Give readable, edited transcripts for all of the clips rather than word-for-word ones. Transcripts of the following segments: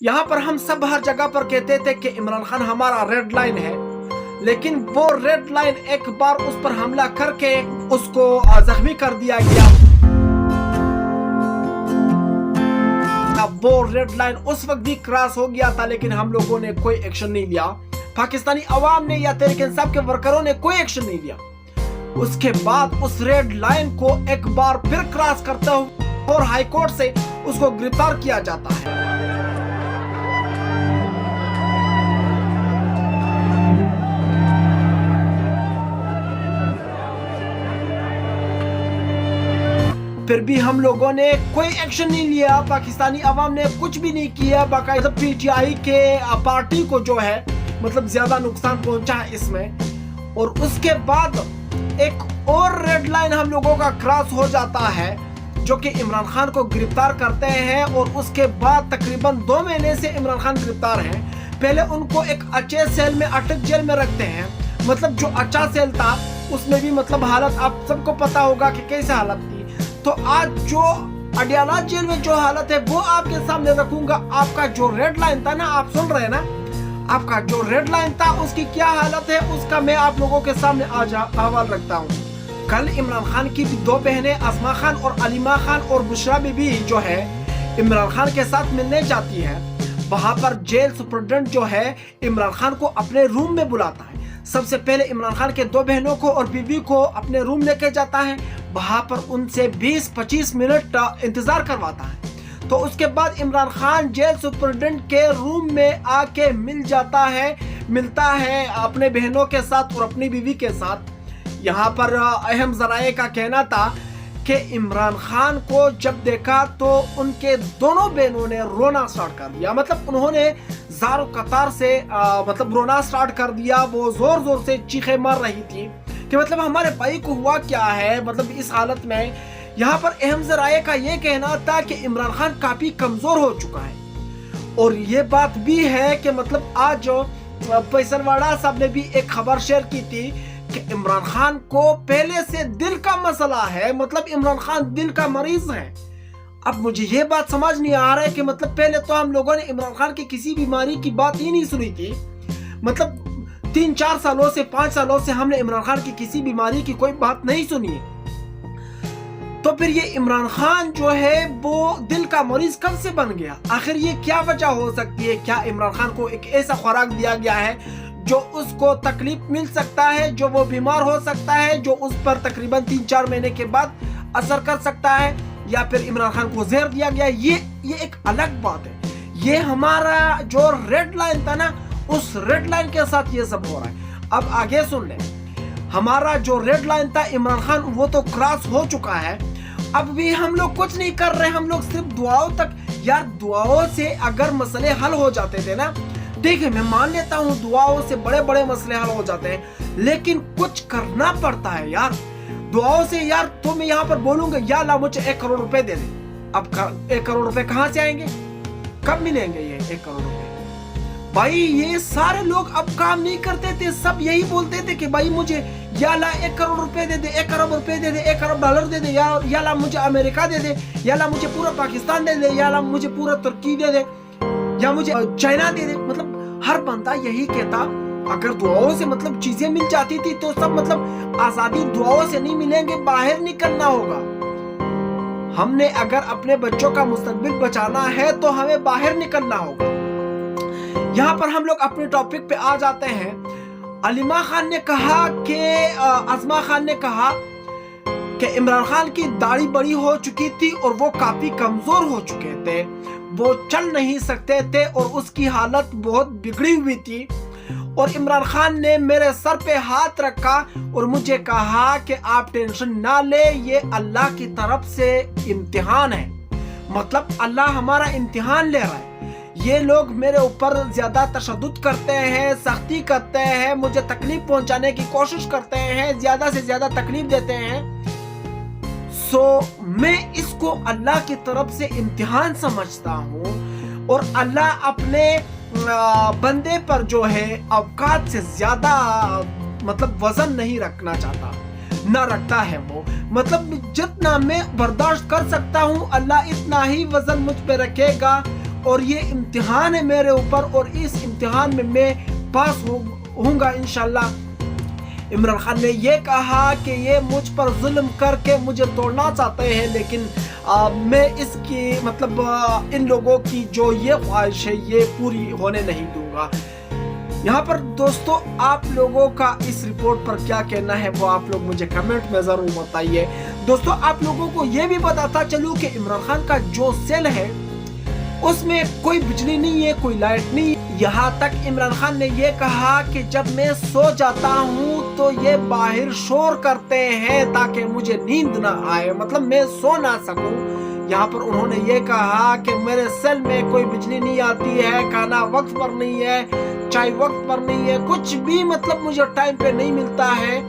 यहाँ पर हम सब हर जगह पर कहते थे कि इमरान खान हमारा रेड लाइन है, लेकिन वो रेड लाइन एक बार उस पर हमला करके उसको जख्मी कर दिया गया। वो रेड लाइन उस वक्त भी क्रॉस हो गया था, लेकिन हम लोगों ने कोई एक्शन नहीं लिया। पाकिस्तानी अवाम ने या तहरीक इंसाफ के वर्करों ने कोई एक्शन नहीं लिया। उसके बाद उस रेड लाइन को एक बार फिर क्रॉस करते हुए और हाई कोर्ट से उसको गिरफ्तार किया जाता है। फिर भी हम लोगों ने कोई एक्शन नहीं लिया, पाकिस्तानी अवाम ने कुछ भी नहीं किया। बाकायदा पीटीआई के पार्टी को जो है मतलब ज्यादा नुकसान पहुंचा है इसमें। और उसके बाद एक और रेड लाइन हम लोगों का क्रॉस हो जाता है, जो कि इमरान खान को गिरफ्तार करते हैं। और उसके बाद तकरीबन 2 महीने से इमरान खान गिरफ्तार हैं। पहले उनको एक अच्छे सेल में अटक जेल में रखते हैं, मतलब जो अच्छा सेल था उसमें भी मतलब हालत आप सबको पता होगा कि कैसे हालत थी। तो आज जो अडियाला जेल में जो हालत है वो आपके सामने रखूंगा। आपका जो रेड लाइन था ना, आप सुन रहे हैं ना, आपका जो रेड लाइन था उसकी क्या हालत है उसका मैं आप लोगों के सामने आज हवाल रखता हूँ। कल इमरान खान की 2 बहनें अजमा खान और अलीमा खान और बुशरा बीबी जो है इमरान खान के साथ मिलने जाती है। वहां पर जेल सुपरिटेंडेंट जो है इमरान खान को अपने रूम में बुलाता है। सबसे पहले इमरान खान के 2 बहनों को और बीबी को अपने रूम लेके जाता है। वहां पर उनसे 20-25 मिनट इंतजार करवाता है। तो उसके बाद इमरान खान जेल सुपरिटेंडेंट के रूम में आके मिलता है अपने बहनों के साथ और अपनी बीवी के साथ। यहाँ पर अहम जराए का कहना था कि इमरान खान को जब देखा तो उनके दोनों बहनों ने रोना स्टार्ट कर दिया। मतलब उन्होंने ज़ारो कतार से मतलब रोना स्टार्ट कर दिया। वो जोर जोर से चीखें मार रही थी कि मतलब हमारे भाई को हुआ क्या है, मतलब इस हालत में। यहाँ पर अहम जराए का ये कहना था कि इमरान खान काफी कमजोर हो चुका है। और ये बात भी है कि मतलब आज फैसलवाड़ा साहब ने भी एक खबर शेयर की थी कि इमरान खान को पहले से दिल का मसला है, मतलब इमरान खान दिल का मरीज है। अब मुझे ये बात समझ नहीं आ रहा है कि मतलब पहले तो हम लोगों ने इमरान खान की किसी बीमारी की बात ही नहीं सुनी थी। मतलब 3-4 सालों से 5 सालों से हमने इमरान खान की किसी बीमारी की कोई बात नहीं सुनी है। तो फिर ये इमरान खान जो है वो दिल का मरीज कब से बन गया? आखिर ये क्या वजह हो सकती है? क्या इमरान खान को एक ऐसा खुराक दिया गया है जो उसको तकलीफ मिल सकता है, जो वो बीमार हो सकता है, जो उस पर तकरीबन 3-4 महीने के बाद असर कर सकता है? या फिर इमरान खान को जहर दिया गया? ये एक अलग बात है। ये हमारा जो रेड लाइन था ना, उस रेड लाइन के साथ ये सब हो रहा है। अब आगे सुन ले, हमारा जो रेड लाइन था इमरान खान वो तो क्रॉस हो चुका है। अब भी हम लोग कुछ नहीं कर रहे, हम लोग सिर्फ दुआओं तक। यार दुआओं से अगर मसले हल हो जाते थे ना, ठीक है मैं मान लेता हूँ दुआओं से बड़े बड़े मसले हल हो जाते हैं, लेकिन कुछ करना पड़ता है यार दुआओं से। यार तो मैं यहाँ पर बोलूंगा या अल्लाह मुझे 1 करोड़ रुपए दे दे। अब 1 करोड़ रुपए कहाँ से आएंगे? कब मिलेंगे ये 1 करोड़ रुपए? भाई ये सारे लोग अब काम नहीं करते थे, सब यही बोलते थे कि भाई मुझे या अल्लाह 1 करोड़ रुपए दे दे, 1 करोड़ रुपए दे दे, 1 करोड़ डॉलर दे दे, या अल्लाह मुझे अमेरिका दे दे, या अल्लाह मुझे पूरा पाकिस्तान दे दे, या अल्लाह मुझे पूरा तुर्की दे दे, या मुझे चाइना दे दे। मतलब हर बंदा यही कहता। अगर दुआओं से मतलब चीजें मिल जाती थी तो सब मतलब आजादी दुआओं से नहीं मिलेंगे, बाहर निकलना होगा। हमने अगर अपने बच्चों का मुस्तकबिल बचाना है तो हमें बाहर निकलना होगा। यहाँ पर हम लोग अपने टॉपिक पे आ जाते हैं। अलीमा खान ने कहा कि अजमा खान ने कहा कि इमरान खान की दाढ़ी बड़ी हो चुकी थी और वो काफी कमजोर हो चुके थे, वो चल नहीं सकते थे और उसकी हालत बहुत बिगड़ी हुई थी। और इमरान खान ने मेरे सर पे हाथ रखा और मुझे कहा कि आप टेंशन ना ले, ये अल्लाह की तरफ से इम्तिहान है। मतलब अल्लाह हमारा इम्तिहान ले रहा है। ये लोग मेरे ऊपर ज्यादा तशद्दुद करते हैं, सख्ती करते हैं, मुझे तकलीफ पहुंचाने की कोशिश करते हैं, ज्यादा से ज्यादा तकलीफ देते हैं। सो मैं इसको अल्लाह की तरफ से इम्तिहान समझता हूँ। और अल्लाह अपने बंदे पर जो है औकात से ज्यादा मतलब वजन नहीं रखना चाहता, ना रखता है वो। मतलब जितना मैं बर्दाश्त कर सकता हूँ अल्लाह इतना ही वजन मुझ पे रखेगा। اور یہ امتحان ہے میرے اوپر اور اس امتحان میں میں پاس ہوں گا انشاءاللہ۔ عمران خان نے یہ کہا کہ یہ مجھ پر ظلم کر کے مجھے توڑنا چاہتے ہیں، لیکن میں اس کی مطلب ان لوگوں کی جو یہ خواہش ہے یہ پوری ہونے نہیں دوں گا۔ یہاں پر دوستو آپ لوگوں کا اس رپورٹ پر کیا کہنا ہے وہ آپ لوگ مجھے کمنٹ میں ضرور بتائیے۔ دوستو آپ لوگوں کو یہ بھی بتاتا چلوں کہ عمران خان کا جو سیل ہے اس میں کوئی بجلی نہیں ہے، کوئی لائٹ نہیں ہے۔ یہاں تک عمران خان نے یہ کہا کہ جب میں سو جاتا ہوں تو یہ باہر شور کرتے ہیں تاکہ مجھے نیند نہ آئے، مطلب میں سو نہ سکوں۔ یہاں پر انہوں نے یہ کہا کہ میرے سیل میں کوئی بجلی نہیں آتی ہے، کھانا وقت پر نہیں ہے، چائے وقت پر نہیں ہے، کچھ بھی مطلب مجھے ٹائم پہ نہیں ملتا ہے،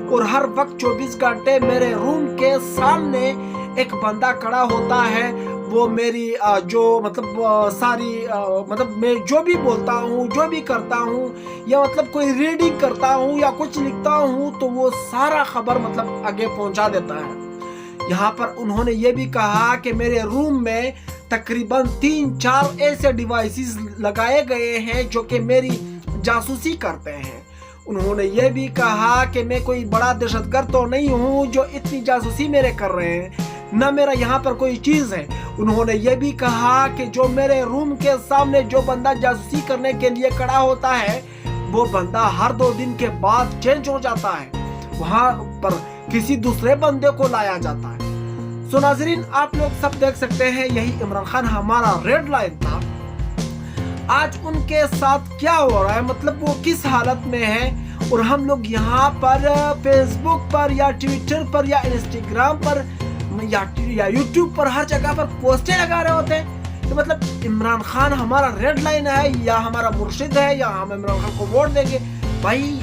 اور ہر وقت 24 گھنٹے میرے روم کے سامنے ایک بندہ کھڑا ہوتا ہے، وہ میری جو مطلب ساری مطلب میں جو بھی بولتا ہوں، جو بھی کرتا ہوں، یا مطلب کوئی ریڈنگ کرتا ہوں یا کچھ لکھتا ہوں تو وہ سارا خبر مطلب آگے پہنچا دیتا ہے۔ یہاں پر انہوں نے یہ بھی کہا کہ میرے روم میں تقریباً 3-4 ایسے ڈیوائسز لگائے گئے ہیں جو کہ میری جاسوسی کرتے ہیں۔ انہوں نے یہ بھی کہا کہ میں کوئی بڑا دہشت گرد تو نہیں ہوں جو اتنی جاسوسی میرے کر رہے ہیں، نہ میرا یہاں پر کوئی چیز ہے۔ انہوں نے یہ بھی کہا کہ جو میرے روم کے سامنے جو بندہ جاسوسی کرنے کے لیے کھڑا ہوتا ہے وہ بندہ ہر 2 دن کے بعد چینج ہو جاتا ہے، وہاں پر کسی دوسرے بندے کو لایا جاتا ہے۔ سو ناظرین آپ لوگ سب دیکھ سکتے ہیں یہی عمران خان ہمارا ریڈ لائن تھا۔ آج ان کے ساتھ کیا ہو رہا ہے، مطلب وہ کس حالت میں ہے، اور ہم لوگ یہاں پر فیس بک پر یا ٹویٹر پر یا انسٹاگرام پر یا یوٹیوب پر ہر جگہ پر پوسٹیں لگا رہے ہوتے ہیں کہ مطلب عمران خان ہمارا ریڈ لائن ہے یا ہمارا مرشد ہے یا ہم عمران خان کو ووٹ دیں گے۔ بھائی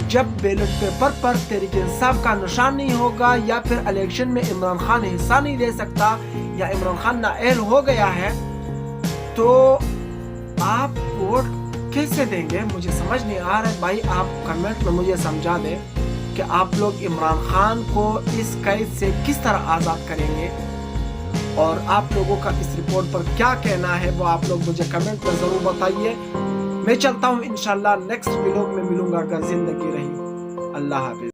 جب بیلٹ پیپر پر تحریک انصاف کا نشان نہیں ہوگا یا پھر الیکشن میں عمران خان حصہ نہیں لے سکتا یا عمران خان نااہل ہو گیا ہے تو آپ ووٹ کیسے دیں گے؟ مجھے سمجھ نہیں آ رہا ہے۔ بھائی آپ کمنٹ میں مجھے سمجھا دیں کہ آپ لوگ عمران خان کو اس قید سے کس طرح آزاد کریں گے، اور آپ لوگوں کا اس رپورٹ پر کیا کہنا ہے وہ آپ لوگ مجھے کمنٹ میں ضرور بتائیے۔ میں چلتا ہوں انشاءاللہ نیکسٹ ویلوگ میں ملوں گا اگر زندگی رہی۔ اللہ حافظ۔